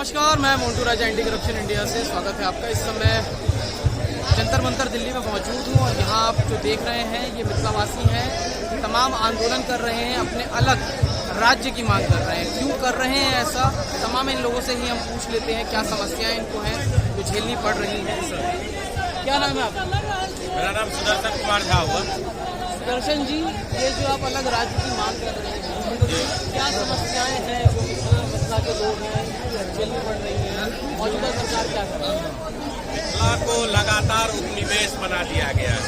नमस्कार, मैं मोन्टू राजा anti corruption India से स्वागत है आपका। इस समय जंतर मंतर दिल्ली में मौजूद हूँ और यहाँ आप जो देख रहे हैं ये मिथिलावासी हैं। तमाम आंदोलन कर रहे हैं, अपने अलग राज्य की मांग कर रहे हैं। क्यों कर रहे हैं ऐसा, तमाम इन लोगों से ही हम पूछ लेते हैं क्या समस्याएं इनको हैं जो झेलनी पड़ रही हैं। सर क्या नाम है आपका? मेरा नाम सुदर्शन कुमार झा हुआ। सुदर्शन जी, ये जो आप अलग राज्य की मांग कर रहे हैं, तो क्या समस्याएं हैं जो मिथिला के लोग हैं झेलनी पड़ रही हैं? मौजूदा सरकार क्या कर रही है? मिथिला को लगातार उपनिवेश बना दिया गया है।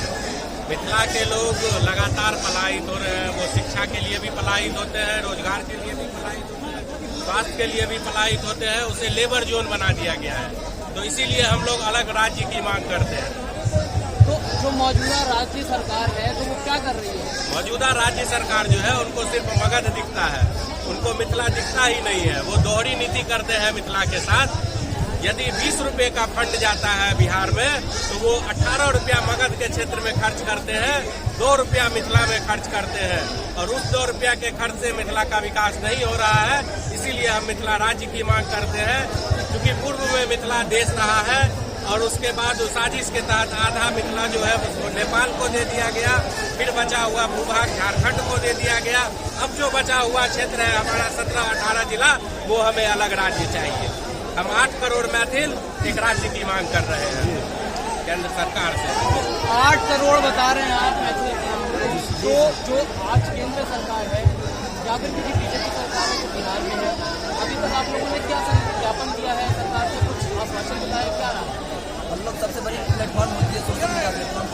मिथिला के लोग लगातार पलायित हो रहे हैं। वो शिक्षा के लिए भी पलायित होते हैं, रोजगार के लिए भी पलायित होते हैं, स्वास्थ्य के लिए भी पलायित होते हैं। उसे लेबर जोन बना दिया गया है। तो इसीलिए हम लोग अलग राज्य की मांग करते हैं। तो जो मौजूदा राज्य सरकार है तो वो क्या कर रही है? मौजूदा राज्य सरकार जो है उनको सिर्फ मगध दिखता है, उनको मिथिला दिखता ही नहीं है। वो दोहरी नीति करते हैं मिथिला के साथ। यदि 20 रुपए का फंड जाता है बिहार में तो वो 18 रुपया मगध के क्षेत्र में खर्च करते हैं, 2 रुपया मिथिला में खर्च करते हैं। और उस 2 रुपया के खर्च से मिथिला का विकास नहीं हो रहा है। इसीलिए हम मिथिला राज्य की मांग करते हैं। क्योंकि पूर्व में मिथिला देश रहा है और उसके बाद उस साजिश के तहत आधा मिथिला जो है उसको नेपाल को दे दिया गया, फिर बचा हुआ भूभाग झारखंड को दे दिया गया। अब जो बचा हुआ क्षेत्र है हमारा 17-18 जिला, वो हमें अलग राज्य चाहिए। हम 8 करोड़ मैथिल एक राज्य की मांग कर रहे हैं केंद्र सरकार से। 8 करोड़ बता रहे हैं आप मैथिल, जो आज केंद्र सरकार है या फिर किसी बीजेपी सरकार है जो बिहार में है, अभी तक आप लोगों ने क्या ज्ञापन दिया है सरकार से? कुछ आश्वासन बताया क्या रहा? हम लोग सबसे बड़ी प्लेटफॉर्म होती है सोशल मीडिया प्लेटफॉर्म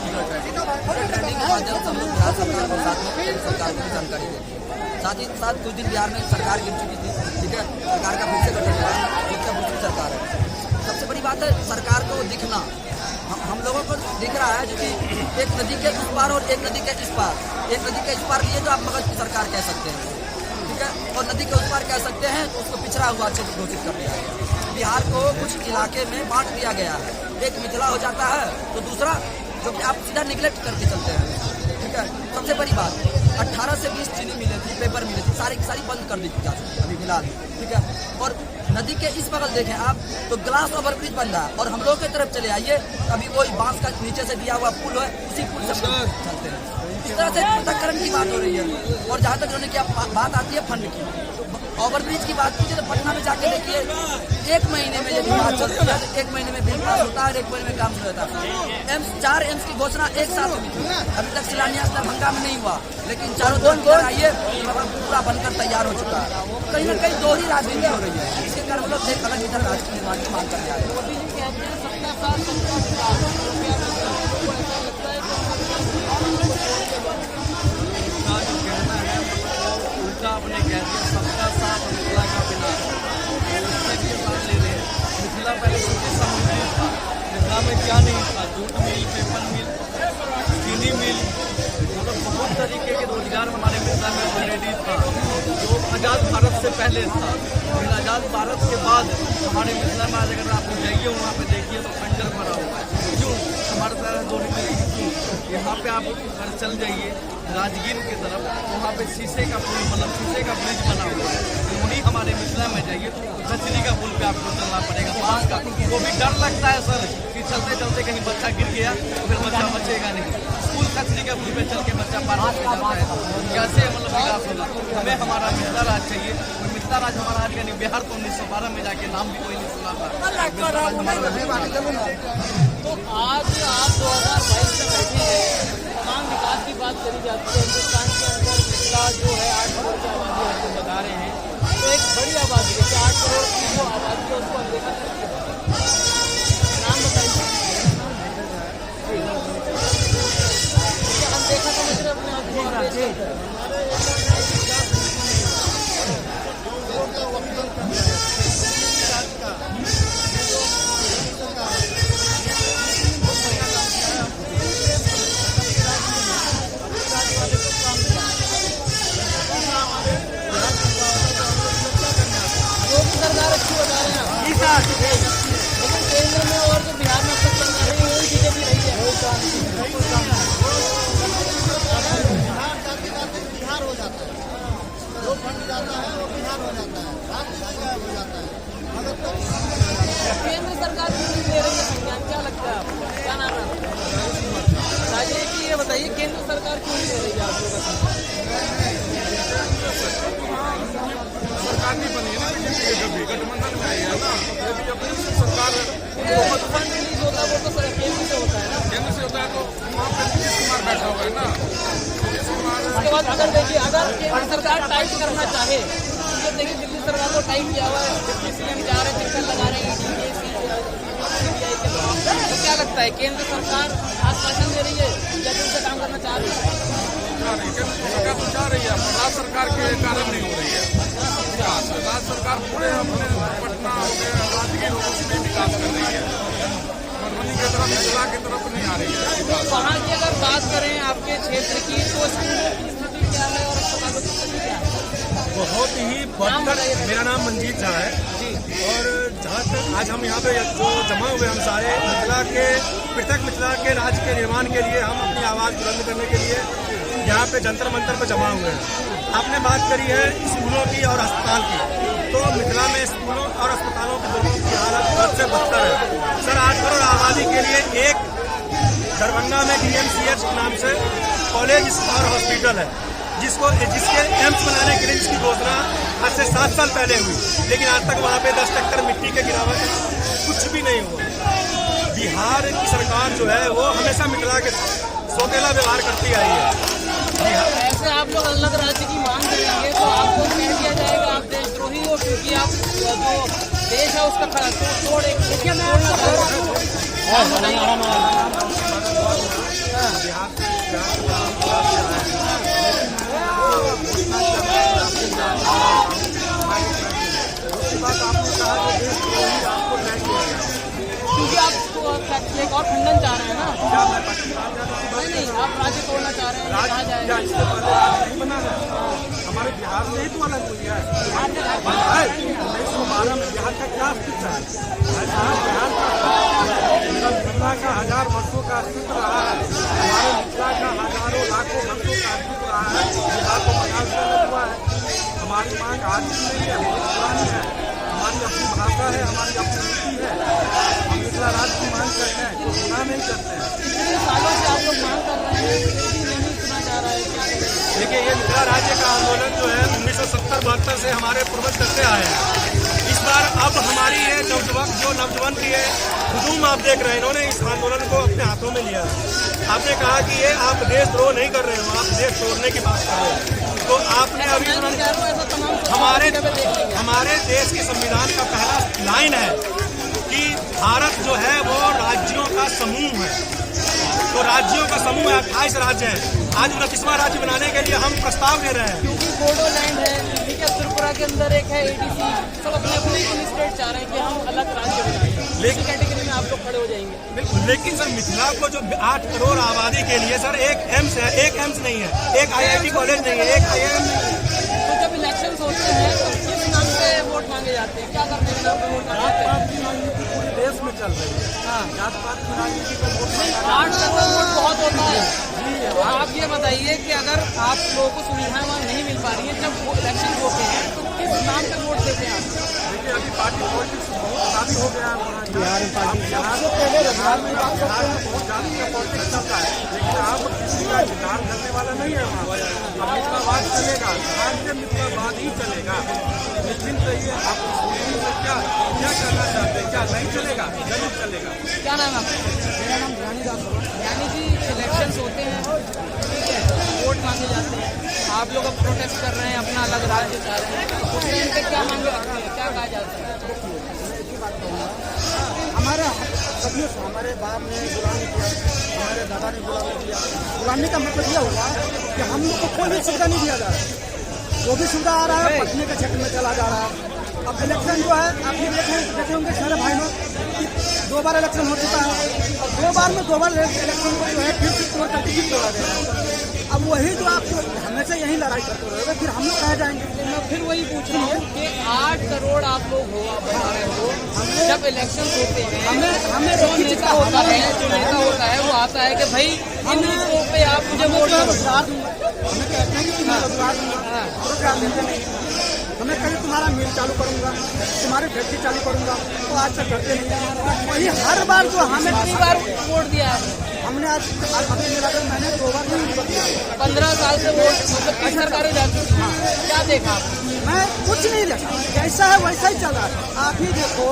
ट्रेंडिंग के माध्यम से हम लोग बिहार सरकार को साथ में केंद्र सरकार को जानकारी देते हैं। साथ ही साथ कुछ दिन बिहार में सरकार गिर चुकी थी, ठीक है, सरकार का फिर से गठन हुआ है, जिसका दूसरी सरकार है। सबसे बड़ी बात है सरकार को दिखना। हम लोगों को दिख रहा है जो कि एक नदी के उस पार और एक नदी के इस पार, एक नदी के इस पार लिए तो आप मगध की सरकार कह सकते हैं, ठीक है, और नदी के उस पार कह सकते हैं तो उसको पिछड़ा हुआ क्षेत्र घोषित कर दिया है। बिहार को कुछ इलाके में बांट दिया गया है, एक मिथिला हो जाता है तो दूसरा जो कि आप सीधा निगलेक्ट करके चलते हैं, ठीक है। सबसे बड़ी बात 18 से 20 चीनी मिले थी, पेपर मिले थी, सारी की सारी बंद कर दी जा सकती है अभी फिलहाल, ठीक है। और नदी के इस बगल देखें आप तो ग्लास ओवरब्रिज बन रहा है और हम लोग की तरफ चले आइए अभी वही बांस का नीचे से दिया हुआ पुल है, उसी पुल से चलते हैं। इस तरह से पृथक्करण की बात हो रही है। और जहाँ तक उन्होंने क्या बात आती है फंड की, ओवरब्रिज की बात कीजिए तो पटना में जाके देखिए 1 महीने में यदि बात चलती है तो 1 महीने में बिल पास होता है और 1 महीने में काम शुरू होता है। 4 एम्स की घोषणा एक साथ हुई थी, अभी तक शिलान्यास दरभंगा में नहीं हुआ, लेकिन चारों तरफ आइए पूरा बनकर तैयार हो चुका है। कहीं ना कहीं दोहरी राजनीति हो रही है, इसके कारण हम लोग एक अलग इधर राज्य की निर्माण की मांग कर रहे हैं। आपने कह दिया सबका साथ मिथिला का विनाश, उससे भी बात ले रहे हैं। मिथिला पहले सबके सामने था, मिथिला में क्या नहीं था? जूट मिल, पेपर मिल, चीनी मिल, मतलब बहुत तरीके के रोजगार हमारे मिथिला में ऑलरेडी था जो आज़ाद भारत से पहले था। लेकिन आज़ाद भारत के बाद हमारे मिथिला में आज अगर आप जाइए वहाँ पे देखिए तो खंडर भरा हुआ है। क्यों? हमारे तरह दो यहाँ पे आप अगर चल जाइए राजगीर की तरफ, वहाँ पे शीशे का पुल, मतलब शीशे का ब्रिज बना हुआ है। वहीं हमारे मिथिला में जाइए तो खचरी का पुल पे आपको चलना पड़ेगा, बांस का। वो भी डर लगता है सर कि चलते चलते कहीं बच्चा गिर गया तो फिर बच्चा बचेगा नहीं। स्कूल खचरी का पुल पे चल के बच्चा पार हो जाता है, कैसे मतलब विकास होगा? हमें हमारा मिथिला राज चाहिए। मिथिला राज हमारा आज यानी बिहार तो 1912 में जाके नाम भी कोई नहीं सुना था। तो आज आप 2022 में बैठे हैं, तमाम विकास की बात करी जाती है। हिंदुस्तान के अंदर मिथिला जो है 8 करोड़ की आबादी आपको बता रहे हैं, तो एक बड़ी आबादी है कि 8 करोड़ की जो आबादी है उसको अनदेखा करके नाम बताइए। अनदेखा तो मतलब अपने आप सरकार अच्छी बता रहे हैं। बाद अगर देखिए अगर केंद्र सरकार टाइट करना चाहे तो देखिए दिल्ली सरकार को टाइट किया हुआ है, डिप्टी सीएम जा रहे हैं, चक्कर लगा रहे हैं CBI के लोग। तो क्या लगता है केंद्र सरकार आश्वासन दे रही है या फिर उनसे काम करना चाह रही है? सरकार तो चाह रही है, राज्य सरकार के कारण नहीं हो रही है। राज्य सरकार पूरे अपने पटना हो गए राजगीर में विकास कर रही है, मधुबनी की तरफ जिला की तरफ नहीं आ रही है। वहाँ की अगर बात करें आपके क्षेत्र की तो स्कूलों की स्थिति क्या है और अस्पतालों की स्थिति क्या है? बहुत ही बदतर। मेरा नाम मंजीत झा है और जहाँ तक आज हम यहाँ पे जो जमा हुए हम सारे मिथिला के पृथक मिथिला के राज्य के निर्माण के लिए हम अपनी आवाज़ बुलंद करने के लिए यहाँ पे जंतर मंतर पे जमा हुए हैं। आपने बात करी है स्कूलों की और अस्पताल की, तो मिथिला में स्कूलों और अस्पतालों की दोनों की हालत बहुत से बदतर है। सर 8 करोड़ आबादी के लिए एक दरभंगा में DMCH नाम से कॉलेज और हॉस्पिटल है जिसके एम्स बनाने के लिए जिसकी घोषणा आज से 7 साल पहले हुई, लेकिन आज तक वहाँ पे 10 ट्रैक्टर मिट्टी के गिरावट कुछ भी नहीं हुआ। बिहार की सरकार जो है वो हमेशा मिथिला के सौतेला व्यवहार करती आई है। ऐसे आप लोग अलग राज्य की मांग करेंगे तो आपको कह दिया जाएगा आप देशद्रोही हो, क्योंकि आप जो देश है उसका तोड़ क्योंकि आप एक और खंडन चाह रहे हैं ना? नहीं, आप राज्य तोड़ना चाह रहे हैं, कहा जाएगा नहीं बना है। हमारे बिहार में ही तो अलग हुई है। 1912 में बिहार का क्या अस्तित्व है? बिहार का मिथिला का 1000 वर्षों का अस्तित्व रहा है। हमारे मिथिला का हजारों लाखों वर्षों का अस्तित्व रहा है। बिहार को बंगाल से अलग हुआ है। हमारी मांग आज की नहीं है, बहुत पुरानी है। हमारी अपनी भाषा है, हमारी अपनी नीति है। हम मिथिला राज्य की मांग करते हैं, कोई गुनाह नहीं करते हैं। कितने सालों से आप लोग मांग कर रहे हैं, फिर भी नहीं सुना जा रहा है, क्या करें? देखिए ये मिथिला राज्य का आंदोलन जो है 1970-72 से हमारे पूर्वज करते आए हैं। इस बार अब हमारी ये नौजवान की है हुजूम आप देख रहे हैं, इन्होंने इस आंदोलन को अपने हाथों में लिया। आपने कहा कि ये आप देशद्रोह नहीं कर रहे हो, आप देश तोड़ने की बात कर रहे हो। तो आपने अभी हमारे देश के संविधान का पहला लाइन है कि भारत जो है वो राज्यों का समूह है। तो राज्यों का समूह है, 28 राज्य हैं। आज 29वां राज्य बनाने के लिए हम प्रस्ताव दे रहे हैं, क्योंकि बोडोलैंड है, ठीक है, त्रिपुरा के अंदर एक है ADC, सब अपने अपने स्टेट चाह रहे हैं कि हम अलग राज्य बनाएं। लेकिन कैटेगरी में आप लोग खड़े हो जाएंगे। लेकिन सर मिथिला को जो 8 करोड़ आबादी के लिए सर एक एम्स है, एक एम्स नहीं है, एक IIT कॉलेज नहीं है, एक IIM नहीं है। तो जब इलेक्शन होते हैं तो किस नाम से वोट मांगे जाते हैं, क्या करने के नाम पे वोट मांगे जाते हैं? पूरे देश में चल रही है। हाँ, जात पात की राजनीति का वोट 8 करोड़ वोट बहुत होता है। तो आप ये बताइए कि अगर आप लोगों को सुविधाएं वहाँ नहीं मिल पा रही है, जब वो इलेक्शन होते हैं तो किस नाम पे वोट देते हैं आप? देखिए अभी पार्टी पॉलिटिक्स बहुत जाती हो गया है। बिहार में बहुत जाति का पॉलिटिक्स चलता है, लेकिन आप किसी का विधान करने वाला नहीं है वहाँ। अब मिथिलावाद चलेगा, भारतीय मिथिलावाद ही चलेगा। निश्चिंत रहिए, आप क्या करना चाहते हैं, क्या नहीं चलेगा, जरूर चलेगा। क्या नाम है आपका? मेरा नाम ध्यानी दास है। ध्यानी जी, इलेक्शंस होते हैं, ठीक है, वोट मांगे जाते हैं, आप लोग अब प्रोटेस्ट कर रहे हैं, अपना अलग राज्य चाह रहे हैं, उस टाइम पे क्या मांगे रखते हैं, क्या कहा जाता है? हमारे सदियों से हमारे बाप ने गुलामी किया, हमारे दादा ने गुलामी किया। गुलामी का मतलब यह हुआ कि हम लोग को कोई भी सुविधा नहीं दिया जा रहा है। जो भी सुविधा आ रहा है पढ़ने के क्षेत्र में चला जा रहा है। अब इलेक्शन जो है आप ये देखे होंगे सारे भाई लोग कि 2 बार इलेक्शन हो चुका है और 2 बार में 2 बार इलेक्शन को जो है फिर से तोड़ करके जीत तोड़ा गया। अब वही जो आप हमेशा यही लड़ाई करते रहोगे, फिर हम लोग कहाँ जाएंगे? मैं फिर वही पूछ रहा हूँ कि 8 करोड़ आप लोग बना रहे हो, जब इलेक्शन होते हैं हमें जो नेता होता है वो आता है कि भाई इन लोगों पे आप मुझे वोट दो। हमें कहते हैं कि तुम्हें रोजगार दूंगा, रोजगार देते नहीं। हमें कहीं तुम्हारा मिल चालू करूंगा, तुम्हारी फैक्ट्री चालू करूंगा, तो आज तक करते नहीं। वही हर बार जो हमें कितनी बार वोट दिया आपने? हमने आज अभी मिलाकर मैंने 2 बार नहीं दिया। 15 साल से वोट मतलब किस सरकारें जाती हैं, क्या देखा आपने? मैं कुछ नहीं देखा, जैसा है वैसा ही चल रहा है। आप ही देखो,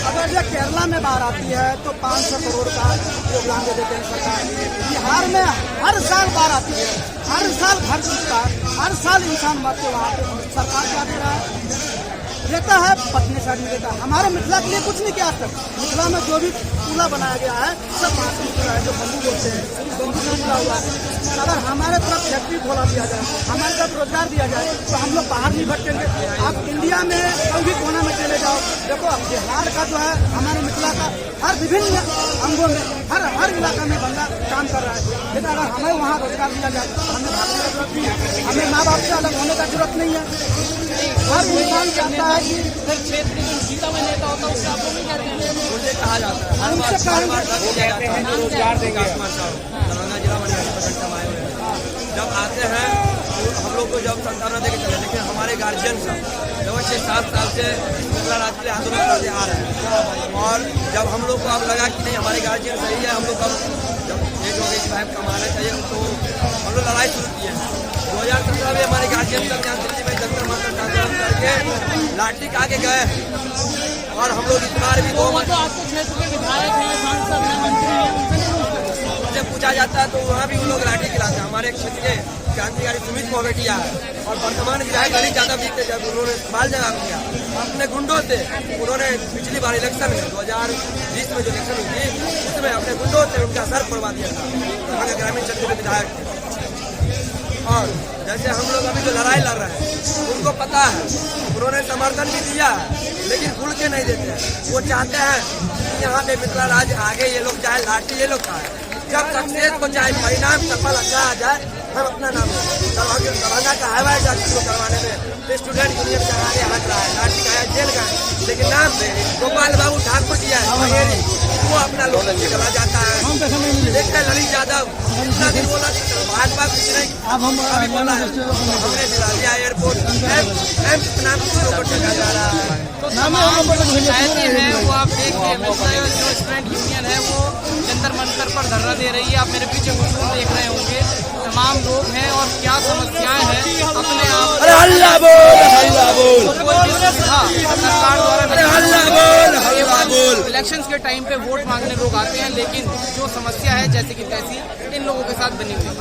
अगर ये केरला में बाढ़ आती है तो 500 करोड़ का योगदान दे देते हैं सरकार। बिहार में हर साल बाढ़ आती है, हर साल घर टूटता है, हर साल इंसान मरते, वहाँ पे सरकार क्या दे रहा है? देता है पटने साइड में देता है। हमारे मिथिला के लिए कुछ नहीं किया आज तक। मिथिला में जो भी पुला बनाया गया है सब वहाँ से निकला है, जो बंबू बोलते हैं बंबू से मिला हुआ है। अगर हमारे तरफ फैक्ट्री खोला दिया जाए, हमारे तरफ रोजगार दिया जाए तो हम लोग बाहर नहीं भटकेंगे। आप इंडिया में कोई भी कोना में चले जाओ, देखो बिहार का जो है हमारे मिथिला का हर विभिन्न अंगों में हर इलाका में बंदा काम कर रहा है। लेकिन अगर हमें वहाँ रोजगार दिया जाए तो हमें भागने की जरूरत नहीं है, हमें माँ बाप से अलग होने का जरूरत नहीं है। हर इंसान चाहता है कि क्षेत्र में जीता हुआ नेता होता है उससे आपको नहीं कहते हैं? मुझे कहा जाता है हर बार किया जाता है रोजगार देगा। दरभंगा जिला में प्रखंड समाये हुए हैं। जब आते हैं तो हम लोग को जब संतावना देके चले, लेकिन हमारे गार्जियन सब जब 6-7 साल से मिथिला राज्य के लिए आंदोलन करते आ रहे हैं। और जब हम लोग को अब लगा कि नहीं हमारे गार्जियन सही है, हम लोग अब जब एक योगेश साहब कमाना चाहिए तो हम लोग लड़ाई शुरू किए हैं। 2017 में हमारे गार्जियन सब यहाँ दिल्ली में जंतर मंतर आंदोलन करके लाठी के आगे गए हैं। और हम लोग इस बार भी वो तो आपके क्षेत्र के विधायक हैं, सांसद हैं, मंत्री हैं, उनसे पूछा जाता है तो वहाँ भी वो लोग लाठी खिलाते हैं। हमारे क्षेत्र के क्रांतिकारी सुमित मोहगटिया और वर्तमान विधायक ललित यादव जी थे, जब उन्होंने सवाल जवाब किया अपने गुंडों से, उन्होंने पिछली बार इलेक्शन में 2020 में जो इलेक्शन हुई थी उसमें अपने गुंडों से उनका सर फोड़वा दिया था। वहाँ के ग्रामीण क्षेत्र के विधायक थे। और जैसे हम लोग अभी जो लड़ाई लड़ रहे हैं उनको पता है, उन्होंने समर्थन भी दिया है लेकिन खुल के नहीं देते हैं। वो चाहते हैं कि यहाँ पे मिथिला राज्य आगे ये लोग चाहे लाठी ये लोग का है। जब सक्सेस को चाहे परिणाम सफल अच्छा आ जाए हम अपना नाम दरभंगा का हवाई जहाज शुरू करवाने में स्टूडेंट यूनियन का आगे हाथ रहा है, लाठी का है, जेल का है, लेकिन नाम पे गोपाल बाबू ठाकुर जी है वो अपना लोग चला जाता है। देखते हैं ललित यादव इतना दिन बोला भाजपा कुछ नहीं, अभी बोला है हमने दिला दिया एयरपोर्ट एम्स नाम को टेका जा रहा है। तो तमाम पंचायतें हैं वो आप देखिए, जो स्टूडेंट यूनियन है वो जंतर मंतर पर धरना दे रही है। आप मेरे पीछे हुजूर देख रहे होंगे, तमाम लोग हैं और क्या समस्याएं हैं अपने आप। अरे हल्ला बोल सरकार द्वारा इलेक्शंस के टाइम पे वोट मांगने लोग आते हैं, लेकिन जो समस्या है जैसे कि तैसी इन लोगों के साथ बनी हुई है।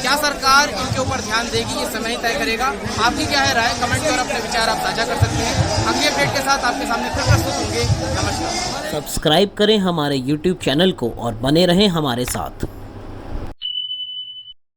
क्या सरकार इनके ऊपर ध्यान देगी, ये समय ही तय करेगा। आपकी क्या है राय? कमेंट कर अपने विचार आप साझा कर सकते हैं। अगली अपडेट के साथ आपके सामने फिर प्रस्तुत होंगे। नमस्कार। सब्सक्राइब करें हमारे YouTube चैनल को और बने रहें हमारे साथ।